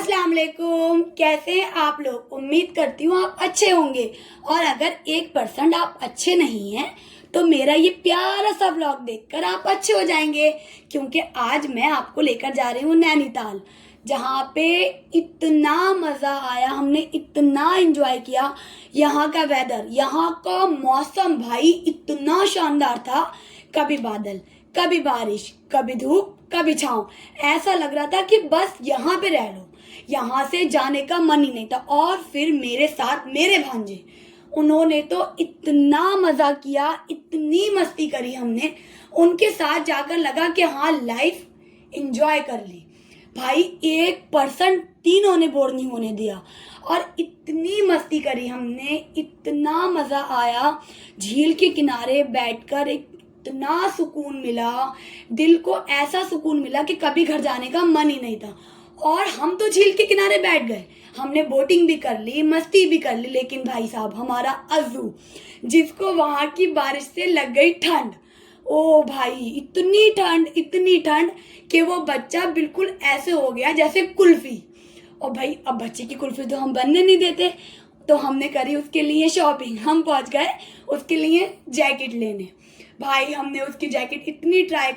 अस्सलाम वालेकुम। कैसे हैं आप लोग? उम्मीद करती हूँ आप अच्छे होंगे। और अगर 1% आप अच्छे नहीं हैं तो मेरा ये प्यारा सा व्लॉग देखकर आप अच्छे हो जाएंगे, क्योंकि आज मैं आपको लेकर जा रही हूँ नैनीताल, जहाँ पे इतना मज़ा आया, हमने इतना एंजॉय किया। यहाँ का वेदर, यहाँ का मौसम भाई इतना शानदार था। कभी बादल, कभी बारिश, कभी धूप, कभी छाँव। ऐसा लग रहा था कि बस यहाँ पे रह लो, यहाँ से जाने का मन ही नहीं था। और फिर मेरे साथ मेरे भांजे, उन्होंने तो इतना मज़ा किया, इतनी मस्ती करी हमने। उनके साथ जाकर लगा कि हाँ, लाइफ इंजॉय कर ली भाई। 1% तीनों ने बोर नहीं होने दिया और इतनी मस्ती करी हमने, इतना मज़ा आया। झील के किनारे बैठकर इतना सुकून मिला, दिल को ऐसा सुकून मिला कि कभी घर जाने का मन ही नहीं था। और हम तो झील के किनारे बैठ गए, हमने बोटिंग भी कर ली, मस्ती भी कर ली, लेकिन भाई साहब हमारा अज्जू, जिसको वहाँ की बारिश से लग गई ठंड, ओ भाई इतनी ठंड कि वो बच्चा बिल्कुल ऐसे हो गया जैसे कुल्फी। और भाई अब बच्चे की कुल्फी तो हम बनने नहीं देते, तो हमने करी उसके लिए शॉपिंग। हम पहुंच गए उसके लिए जैकेट लेने। भाई हमने उसकी जैकेट इतनी ट्राई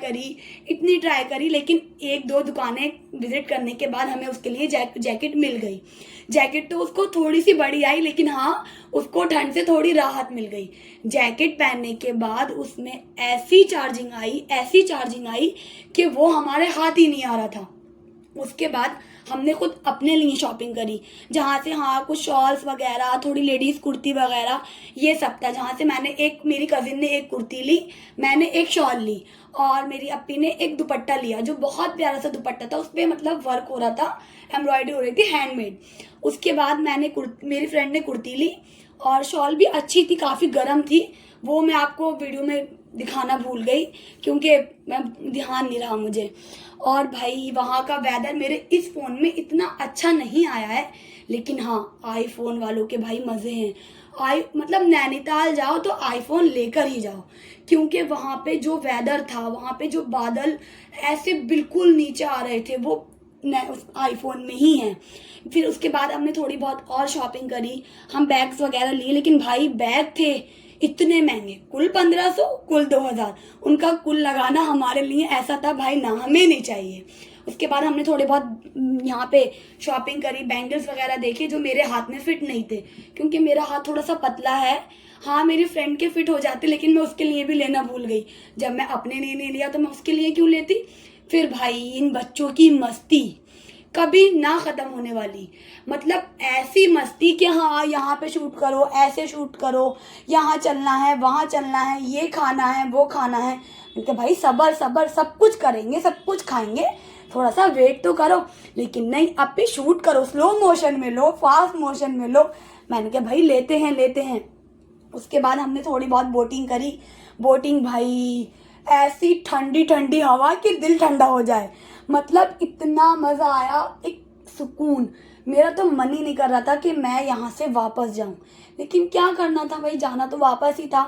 करी, लेकिन 1-2 दुकानें विजिट करने के बाद हमें उसके लिए जैकेट मिल गई। जैकेट तो उसको थोड़ी सी बड़ी आई, लेकिन हाँ, उसको ठंड से थोड़ी राहत मिल गई। जैकेट पहनने के बाद उसमें ऐसी चार्जिंग आई कि वो हमारे हाथ ही नहीं आ रहा था। उसके बाद हमने खुद अपने लिए शॉपिंग करी, जहाँ से हाँ कुछ शॉल्स वगैरह, थोड़ी लेडीज़ कुर्ती वगैरह, ये सब था। जहाँ से मेरी कज़िन ने एक कुर्ती ली, मैंने एक शॉल ली, और मेरी अप्पी ने एक दुपट्टा लिया, जो बहुत प्यारा सा दुपट्टा था। उस पर मतलब वर्क हो रहा था, एम्ब्रॉयडरी हो रही थी, हैंडमेड। उसके बाद मेरी फ्रेंड ने कुर्ती ली, और शॉल भी अच्छी थी, काफ़ी गर्म थी। वो मैं आपको वीडियो में दिखाना भूल गई, क्योंकि मैं ध्यान नहीं रहा मुझे। और भाई वहाँ का वेदर मेरे इस फ़ोन में इतना अच्छा नहीं आया है, लेकिन हाँ, आईफोन वालों के भाई मज़े हैं। मतलब नैनीताल जाओ तो आईफोन लेकर ही जाओ, क्योंकि वहाँ पे जो वेदर था, वहाँ पे जो बादल ऐसे बिल्कुल नीचे आ रहे थे, वो उस आईफोन में ही है। फिर उसके बाद हमने थोड़ी बहुत और शॉपिंग करी, हम बैग्स वगैरह लिए, लेकिन भाई बैग थे इतने महंगे, कुल 1500, कुल 2000। उनका कुल लगाना हमारे लिए ऐसा था भाई, ना हमें नहीं चाहिए। उसके बाद हमने थोड़े बहुत यहाँ पे शॉपिंग करी, बैंगल्स वगैरह देखे जो मेरे हाथ में फिट नहीं थे, क्योंकि मेरा हाथ थोड़ा सा पतला है। हाँ, मेरी फ्रेंड के फिट हो जाते, लेकिन मैं उसके लिए भी लेना भूल गई। जब मैं अपने लिए नहीं लिया तो मैं उसके लिए क्यों लेती। फिर भाई इन बच्चों की मस्ती कभी ना ख़त्म होने वाली, मतलब ऐसी मस्ती कि हाँ, यहाँ पे शूट करो, ऐसे शूट करो, यहाँ चलना है, वहाँ चलना है, ये खाना है, वो खाना है। तो भाई सबर सबर, सब कुछ करेंगे, सब कुछ खाएंगे, थोड़ा सा वेट तो करो। लेकिन नहीं, अब भी शूट करो, स्लो मोशन में लो, फास्ट मोशन में लो। मैंने कहा भाई लेते हैं। उसके बाद हमने थोड़ी बहुत बोटिंग करी। बोटिंग भाई ऐसी ठंडी ठंडी हवा कि दिल ठंडा हो जाए, मतलब इतना मज़ा आया, एक सुकून। मेरा तो मन ही नहीं कर रहा था कि मैं यहाँ से वापस जाऊँ, लेकिन क्या करना था भाई, जाना तो वापस ही था,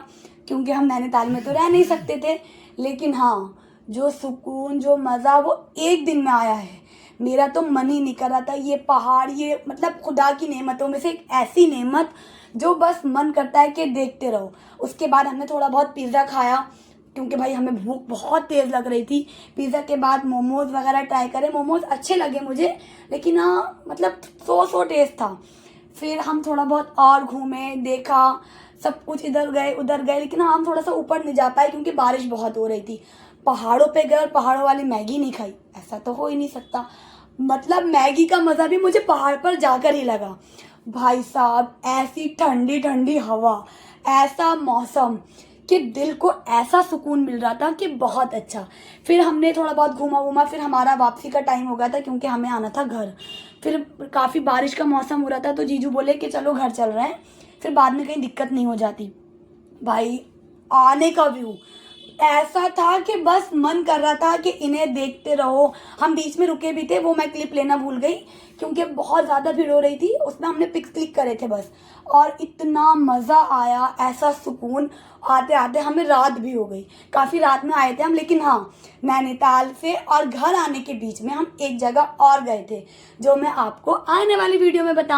क्योंकि हम नैनीताल में तो रह नहीं सकते थे। लेकिन हाँ, जो सुकून, जो मज़ा, वो एक दिन में आया है। मेरा तो मन ही नहीं कर रहा था। ये पहाड़, ये मतलब खुदा की नेमतों में से एक ऐसी नेमत जो बस मन करता है कि देखते रहो। उसके बाद हमने थोड़ा बहुत पिज़्ज़ा खाया, क्योंकि भाई हमें भूख बहुत तेज़ लग रही थी। पिज़्ज़ा के बाद मोमोज़ वगैरह ट्राई करे, मोमोज़ अच्छे लगे मुझे, लेकिन हाँ मतलब सो टेस्ट था। फिर हम थोड़ा बहुत और घूमे, देखा, सब कुछ, इधर गए उधर गए, लेकिन हाँ, हम थोड़ा सा ऊपर नहीं जा पाए क्योंकि बारिश बहुत हो रही थी। पहाड़ों पे गए और पहाड़ों वाली मैगी नहीं खाई, ऐसा तो हो ही नहीं सकता। मतलब मैगी का मज़ा भी मुझे पहाड़ पर जाकर ही लगा। भाई साहब ऐसी ठंडी ठंडी हवा, ऐसा मौसम कि दिल को ऐसा सुकून मिल रहा था कि बहुत अच्छा। फिर हमने थोड़ा बहुत घूमा, फिर हमारा वापसी का टाइम हो गया था, क्योंकि हमें आना था घर। फिर काफ़ी बारिश का मौसम हो रहा था, तो जीजू बोले कि चलो घर चल रहे हैं, फिर बाद में कहीं दिक्कत नहीं हो जाती। भाई आने का व्यू, ऐसा था कि बस मन कर रहा था कि इन्हें देखते रहो। हम बीच में रुके भी थे, वो मैं क्लिप लेना भूल गई क्योंकि बहुत ज़्यादा भीड़ हो रही थी, उसमें हमने पिक्स क्लिक करे थे बस। और इतना मज़ा आया, ऐसा सुकून, आते आते हमें रात भी हो गई, काफ़ी रात में आए थे हम। लेकिन हाँ, नैनीताल से और घर आने के बीच में हम एक जगह और गए थे, जो मैं आपको आने वाली वीडियो में बताऊँ।